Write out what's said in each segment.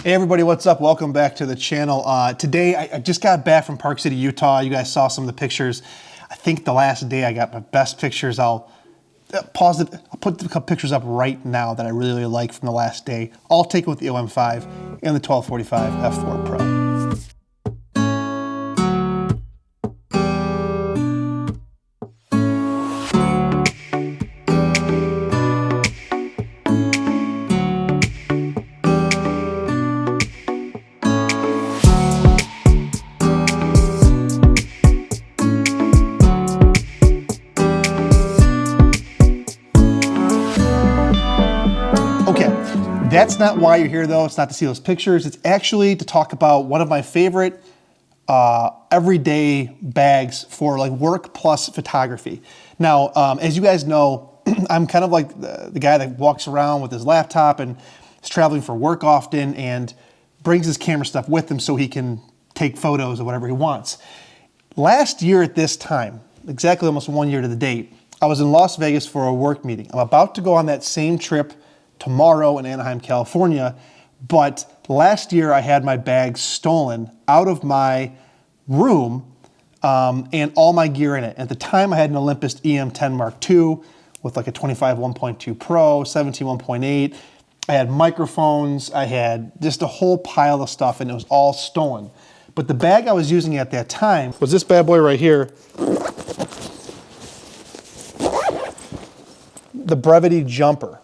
Hey everybody, what's up? Welcome back to the channel. Today, I just got back from Park City, Utah. You guys saw some of the pictures. I think the last day I got my best pictures. I'll pause it. I'll put the pictures up right now that I really like from the last day. All taken with the OM5 and the 1245 f4 Pro. That's not why you're here though. It's not to see those pictures. It's actually to talk about one of my favorite everyday bags for like work plus photography. Now, as you guys know, I'm kind of like the guy that walks around with his laptop and is traveling for work often and brings his camera stuff with him so he can take photos of whatever he wants. Last year at this time, exactly almost 1 year to the date, I was in Las Vegas for a work meeting. I'm about to go on that same trip tomorrow in Anaheim, California, but last year I had my bag stolen out of my room and all my gear in it. At the time I had an Olympus EM10 Mark II with like a 25 1.2 Pro, 17 1.8. I had microphones, I had just a whole pile of stuff and it was all stolen. But the bag I was using at that time was this bad boy right here, the Brevite jumper.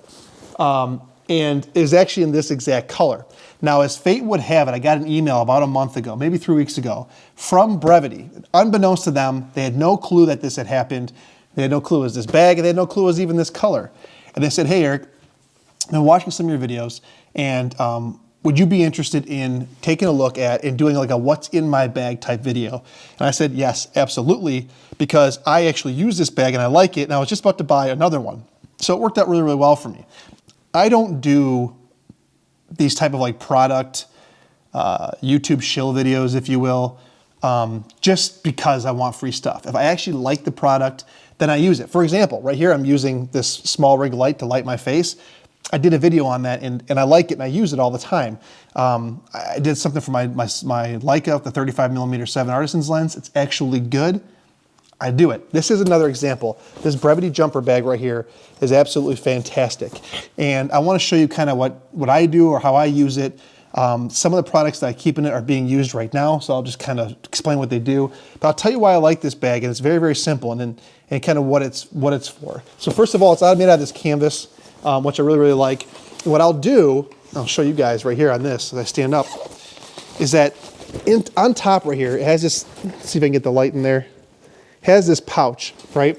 And it was actually in this exact color. Now, as fate would have it, I got an email about a month ago, maybe 3 weeks ago, from Brevite. Unbeknownst to them, they had no clue that this had happened. They had no clue it was this bag, and they had no clue it was even this color. And they said, hey, Eric, I've been watching some of your videos, and would you be interested in taking a look at and doing like a what's in my bag type video? And I said, yes, absolutely, because I actually use this bag and I like it, and I was just about to buy another one. So it worked out really, really well for me. I don't do these type of like product YouTube shill videos, if you will, just because I want free stuff. If I actually like the product, then I use it. For example, right here, I'm using this small rig light to light my face. I did a video on that and I like it and I use it all the time. I did something for my Leica, the 35mm 7 Artisan's lens. It's actually good. I do it. This is another example. This Brevite jumper bag right here is absolutely fantastic. And I want to show you kind of what I do or how I use it. Some of the products that I keep in it are being used right now, so I'll just kind of explain what they do. But I'll tell you why I like this bag, and it's very, very simple, and kind of what it's for. So first of all, it's made out of this canvas, which I really, really like. And what I'll do, I'll show you guys right here on this as I stand up, is that on top right here, it has this, let's see if I can get the light in there, has this pouch, right?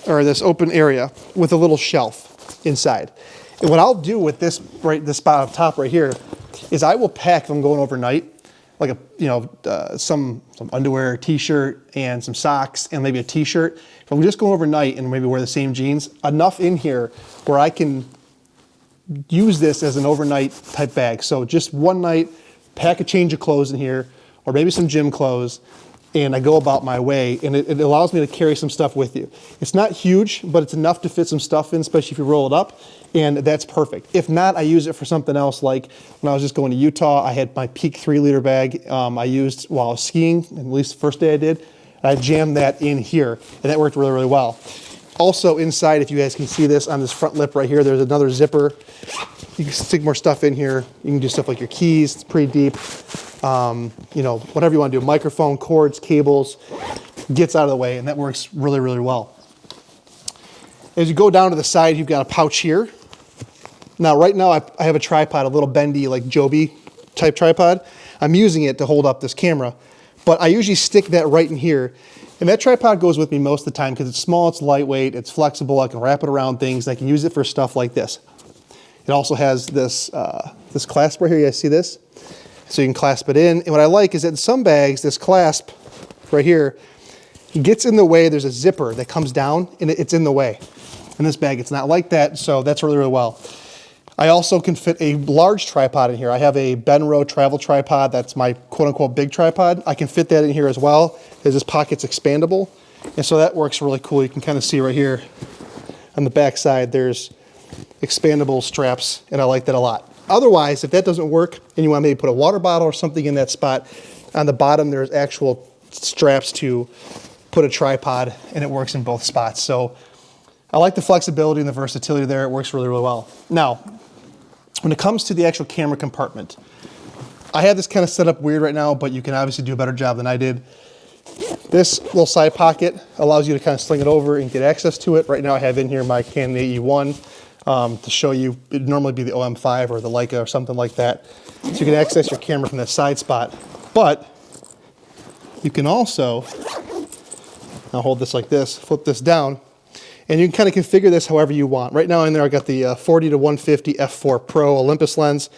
Or this open area with a little shelf inside. And what I'll do with this spot up top right here is I will pack if I'm going overnight, like some underwear, t-shirt, and some socks, and maybe a t-shirt. If I'm just going overnight and maybe wear the same jeans, enough in here where I can use this as an overnight type bag. So just one night, pack a change of clothes in here, or maybe some gym clothes, and I go about my way, and it allows me to carry some stuff with you. It's not huge, but it's enough to fit some stuff in, especially if you roll it up, and that's perfect. If not, I use it for something else, like when I was just going to Utah, I had my Peak 3-liter bag I used while I was skiing, at least the first day I did. I jammed that in here, and that worked really, really well. Also inside, if you guys can see this, on this front lip right here, there's another zipper. You can stick more stuff in here. You can do stuff like your keys, it's pretty deep. Whatever you want to do, microphone, cords, cables, gets out of the way, and that works really, really well. As you go down to the side, you've got a pouch here. Now, right now, I have a tripod, a little bendy, like Joby type tripod. I'm using it to hold up this camera, but I usually stick that right in here. And that tripod goes with me most of the time because it's small, it's lightweight, it's flexible, I can wrap it around things, I can use it for stuff like this. It also has this, this clasp right here, you guys see this? So you can clasp it in. And what I like is that in some bags, this clasp right here, it gets in the way. There's a zipper that comes down and it's in the way. In this bag, it's not like that, so that's really, really well. I also can fit a large tripod in here. I have a Benro travel tripod. That's my quote-unquote big tripod. I can fit that in here as well, because this pocket's expandable. And so that works really cool. You can kind of see right here on the back side, there's expandable straps, and I like that a lot. Otherwise, if that doesn't work and you want to maybe put a water bottle or something in that spot, on the bottom there's actual straps to put a tripod, and it works in both spots. So I like the flexibility and the versatility there. It works really, really well. Now, when it comes to the actual camera compartment, I have this kind of set up weird right now, but you can obviously do a better job than I did. This little side pocket allows you to kind of sling it over and get access to it. Right now I have in here my Canon AE1 to show you. It'd normally be the OM5 or the Leica or something like that. So you can access your camera from that side spot. But you can also, I'll hold this like this, flip this down, and you can kind of configure this however you want. Right now in there I got the 40 to 150 f4 Pro Olympus lens.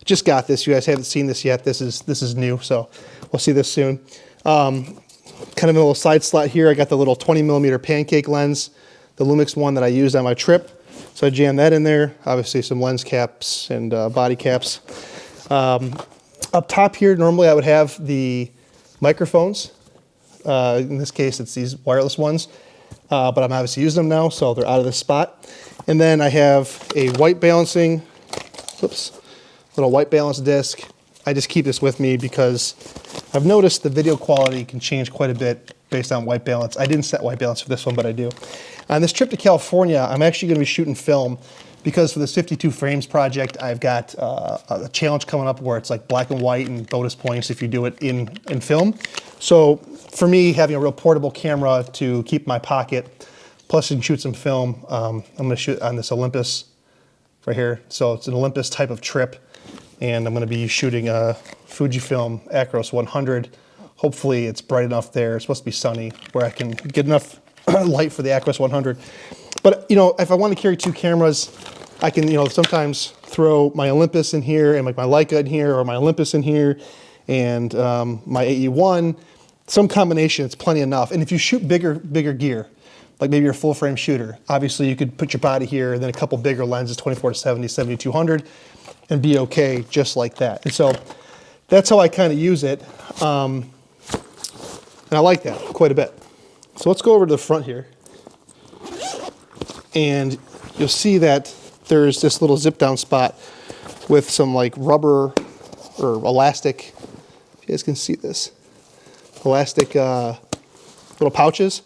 Just got this. You guys haven't seen this yet. This is new, so we'll see this soon. Kind of a little side slot here. I got the little 20mm pancake lens, the Lumix one that I used on my trip. So I jammed that in there. Obviously some lens caps and body caps. Up top here, normally I would have the microphones. In this case, it's these wireless ones, but I'm obviously using them now, so they're out of this spot. And then I have a white balancing, little white balance disc. I just keep this with me because I've noticed the video quality can change quite a bit based on white balance. I didn't set white balance for this one, but I do. On this trip to California, I'm actually going to be shooting film because for this 52 frames project, I've got a challenge coming up where it's like black and white and bonus points if you do it in film. So for me, having a real portable camera to keep in my pocket, plus you can shoot some film, I'm going to shoot on this Olympus right here. So it's an Olympus type of trip. And I'm going to be shooting a Fujifilm Acros 100. Hopefully it's bright enough there. It's supposed to be sunny where I can get enough light for the Acros 100. But you know, if I want to carry two cameras, I can, you know, sometimes throw my Olympus in here and like my Leica in here, or my Olympus in here, and my AE1. Some combination, it's plenty enough. And if you shoot bigger gear, like maybe you're a full frame shooter, obviously you could put your body here and then a couple bigger lenses, 24 to 70, 7200. And be okay just like that. And so that's how I kind of use it. And I like that quite a bit. So let's go over to the front here. And you'll see that there's this little zip down spot with some like rubber or elastic, if you guys can see this, elastic little pouches.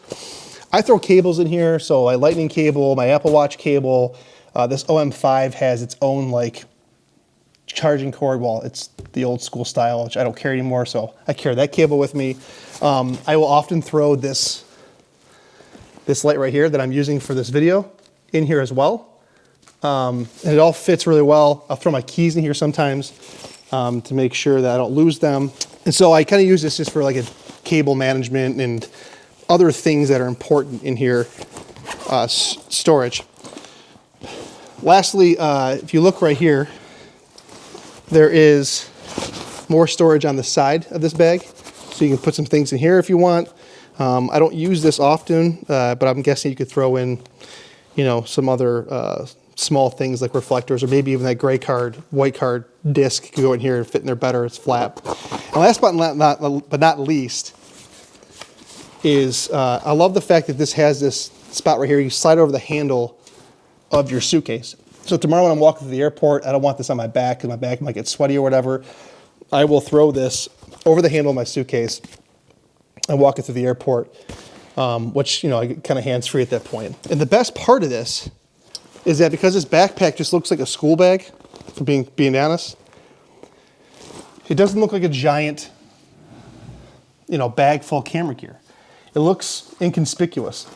I throw cables in here, so my lightning cable, my Apple Watch cable, this OM5 has its own like charging cord. Well, it's the old school style, which I don't carry anymore, so I carry that cable with me. I will often throw this light right here that I'm using for this video in here as well. And it all fits really well. I'll throw my keys in here sometimes to make sure that I don't lose them. And so I kind of use this just for like a cable management and other things that are important in here, storage. Lastly, if you look right here, there is more storage on the side of this bag, so you can put some things in here if you want. I don't use this often, but I'm guessing you could throw in, you know, some other small things like reflectors, or maybe even that gray card, white card disc could go in here and fit in there better. It's flat. And last but not least is I love the fact that this has this spot right here. You slide over the handle of your suitcase. So tomorrow when I'm walking through the airport, I don't want this on my back because my back might get sweaty or whatever. I will throw this over the handle of my suitcase and walk it through the airport, which, you know, I get kind of hands-free at that point. And the best part of this is that because this backpack just looks like a school bag, for being honest, it doesn't look like a giant, you know, bag full of camera gear. It looks inconspicuous.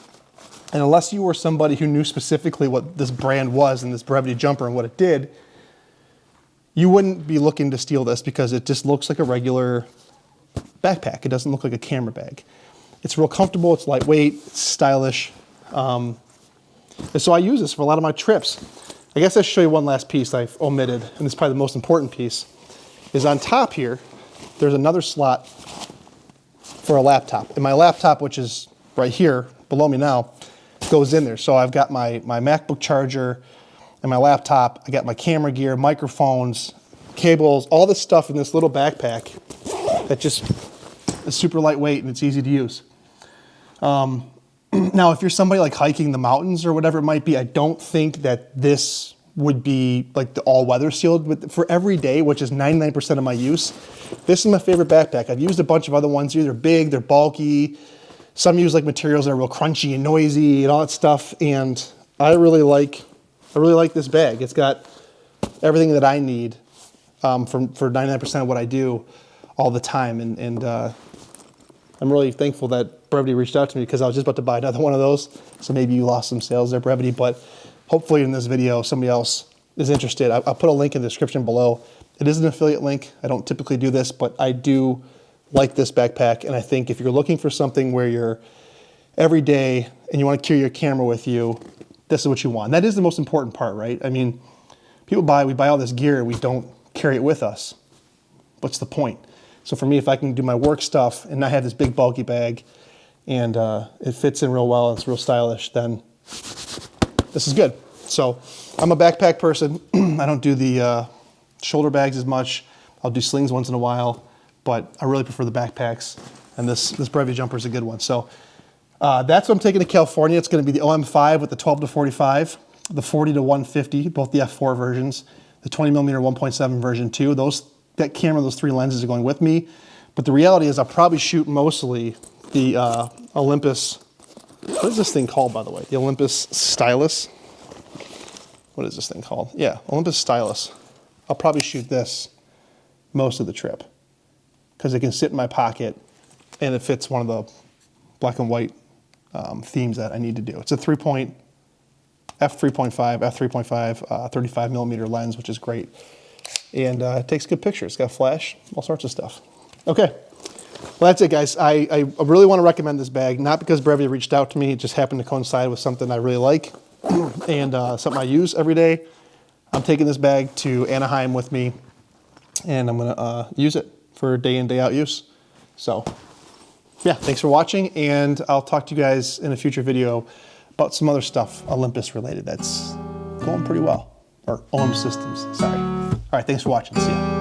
And unless you were somebody who knew specifically what this brand was and this Brevite jumper and what it did, you wouldn't be looking to steal this because it just looks like a regular backpack. It doesn't look like a camera bag. It's real comfortable, it's lightweight, it's stylish. And so I use this for a lot of my trips. I guess I should show you one last piece I've omitted, and this is probably the most important piece, is on top here, there's another slot for a laptop. And my laptop, which is right here below me now, goes in there. So I've got my MacBook charger and my laptop. I got my camera gear, microphones, cables, all this stuff in this little backpack that just is super lightweight and it's easy to use. Now, if you're somebody like hiking the mountains or whatever it might be, I don't think that this would be like the all-weather sealed. But for every day, which is 99% of my use, this is my favorite backpack. I've used a bunch of other ones here. They're big, they're bulky. Some use like materials that are real crunchy and noisy and all that stuff. And I really like this bag. It's got everything that I need for 99% of what I do all the time. And I'm really thankful that Brevite reached out to me because I was just about to buy another one of those. So maybe you lost some sales there, Brevite, but hopefully in this video, somebody else is interested. I'll put a link in the description below. It is an affiliate link. I don't typically do this, but I do like this backpack. And I think if you're looking for something where you're every day and you want to carry your camera with you, this is what you want. And that is the most important part, right? I mean, we buy all this gear and we don't carry it with us. What's the point? So for me, if I can do my work stuff and not have this big bulky bag and it fits in real well and it's real stylish, then this is good. So I'm a backpack person. I don't do the shoulder bags as much. I'll do slings once in a while, but I really prefer the backpacks. And this Brevite jumper is a good one. So that's what I'm taking to California. It's going to be the OM5 with the 12 to 45, the 40 to 150, both the f4 versions, the 20mm 1.7 version 2. That camera, those 3 lenses are going with me. But the reality is I'll probably shoot mostly the Olympus. What is this thing called, by the way? The Olympus Stylus. What is this thing called? Yeah, Olympus Stylus. I'll probably shoot this most of the trip because it can sit in my pocket and it fits one of the black and white themes that I need to do. It's a f3.5, f3.5, 35mm lens, which is great. And it takes good pictures. It's got flash, all sorts of stuff. Okay. Well, that's it, guys. I really want to recommend this bag, not because Brevite reached out to me. It just happened to coincide with something I really like and something I use every day. I'm taking this bag to Anaheim with me, and I'm going to use it for day in, day out use. So, yeah, thanks for watching, and I'll talk to you guys in a future video about some other stuff Olympus related that's going pretty well. Or OM Systems, sorry. All right, thanks for watching. See ya.